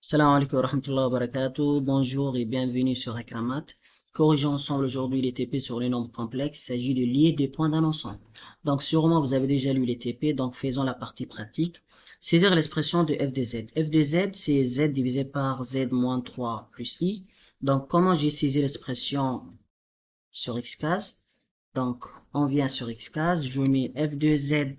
Salam alaikum wa rahmatullahi wa barakatuh. Bonjour et bienvenue sur Akramat. Corrigeons ensemble aujourd'hui les TP sur les nombres complexes. Il s'agit de lier des points d'un ensemble. Donc sûrement vous avez déjà lu les TP, donc faisons la partie pratique. Saisir l'expression de f de z. F de z, c'est z divisé par z moins 3 plus i. Donc comment j'ai saisi l'expression sur xcase? Donc on vient sur xcase, je mets f de z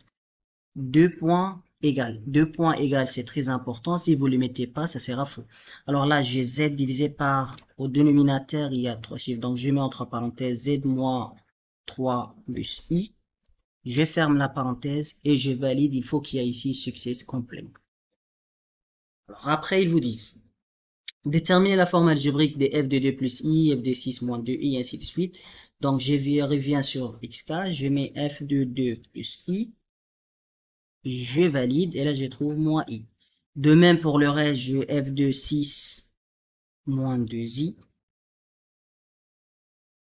2 points égales. 2 points égales, c'est très important. Si vous ne le mettez pas, ça sera faux. Alors là, j'ai z divisé par, au dénominateur, il y a 3 chiffres. Donc, je mets entre parenthèses z moins 3 plus i. Je ferme la parenthèse et je valide. Il faut qu'il y ait ici success complet. Alors après, ils vous disent, déterminer la forme algébrique des f de 2 plus i, f de 6 moins 2i, et ainsi de suite. Donc, je reviens sur xk, je mets f de 2 plus i. Je valide et là je trouve moins i. De même pour le reste, je f de 6 moins 2i.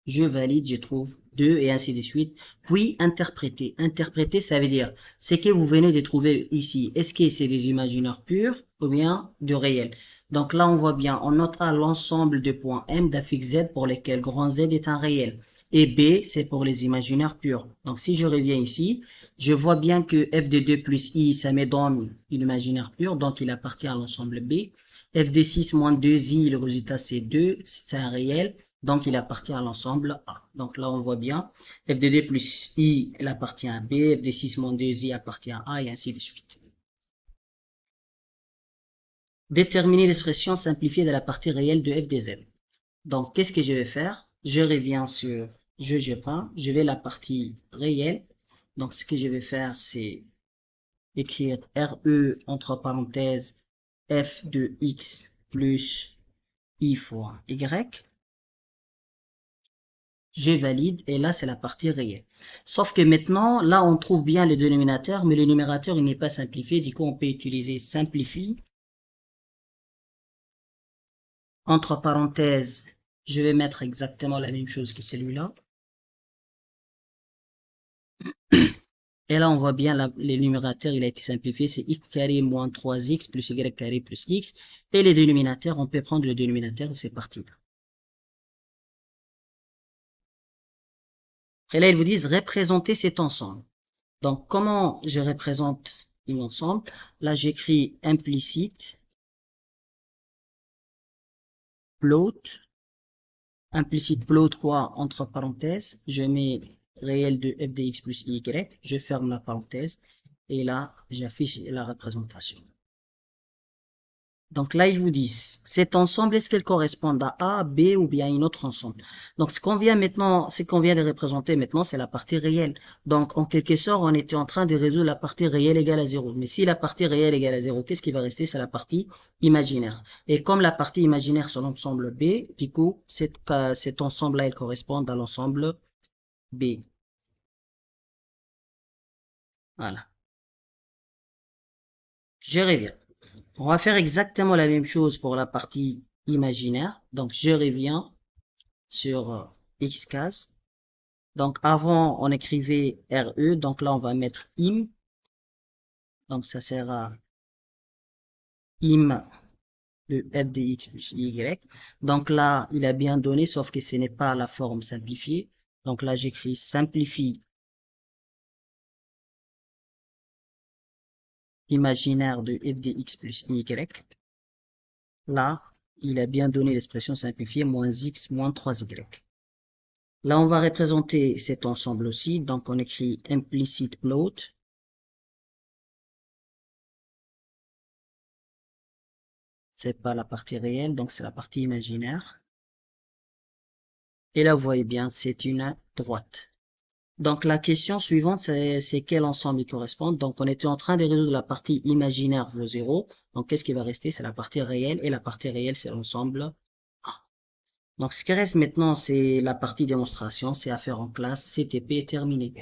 Je valide, je trouve 2 et ainsi de suite. Puis interpréter. Interpréter, ça veut dire, c'est que vous venez de trouver ici. Est-ce que c'est des imaginaires purs ou bien de réels? Donc là, on voit bien, on notera l'ensemble de points M d'affixe Z pour lesquels grand Z est un réel. Et B, c'est pour les imaginaires purs. Donc si je reviens ici, je vois bien que f de 2 plus i, ça me donne une imaginaire pure, donc il appartient à l'ensemble B. F de 6 moins 2i, le résultat c'est 2, c'est un réel. Donc, il appartient à l'ensemble A. Donc là, on voit bien, f de 2 plus i, elle appartient à B, f de 6 moins 2i appartient à A, et ainsi de suite. Déterminer l'expression simplifiée de la partie réelle de f de z. Donc, qu'est-ce que je vais faire? Je reviens sur GeoGebra, je vais la partie réelle. Donc, ce que je vais faire, c'est écrire RE entre parenthèses f de x plus i fois y. Je valide et là c'est la partie réelle. Sauf que maintenant, là on trouve bien le dénominateur, mais le numérateur il n'est pas simplifié. Du coup, on peut utiliser simplifie. Entre parenthèses, je vais mettre exactement la même chose que celui-là. Et là on voit bien le numérateur il a été simplifié. C'est x carré moins 3x plus y carré plus x. Et les dénominateurs, on peut prendre le dénominateur de ces parties-là. Et là ils vous disent représenter cet ensemble. Donc comment je représente un ensemble? Là j'écris implicite plot, implicite plot quoi entre parenthèses, je mets réel de f de x plus y, je ferme la parenthèse et là j'affiche la représentation. Donc là ils vous disent cet ensemble est-ce qu'elle correspond à A, B ou bien un autre ensemble. Donc ce qu'on vient de représenter maintenant c'est la partie réelle. Donc en quelque sorte on était en train de résoudre la partie réelle égale à 0. Mais si la partie réelle égale à 0, qu'est-ce qui va rester? C'est la partie imaginaire. Et comme la partie imaginaire c'est l'ensemble B, du coup cet ensemble là il correspond à l'ensemble B. Voilà. Je reviens. On va faire exactement la même chose pour la partie imaginaire. Donc je reviens sur xcase. Donc avant on écrivait RE, donc là on va mettre im. Donc ça sera im de f de x plus y. Donc là il a bien donné, sauf que ce n'est pas la forme simplifiée. Donc là j'écris simplifie imaginaire de f de x plus y. Là il a bien donné l'expression simplifiée moins x moins 3y. Là, on va représenter cet ensemble aussi. Donc, on écrit implicite plot. C'est pas la partie réelle, donc c'est la partie imaginaire. Et là, vous voyez bien, c'est une droite. Donc, la question suivante, c'est quel ensemble il correspond. Donc, on était en train de résoudre la partie imaginaire vaut 0. Donc, qu'est-ce qui va rester? C'est la partie réelle. Et la partie réelle, c'est l'ensemble A. Donc, ce qui reste maintenant, c'est la partie démonstration. C'est à faire en classe. CTP est terminé.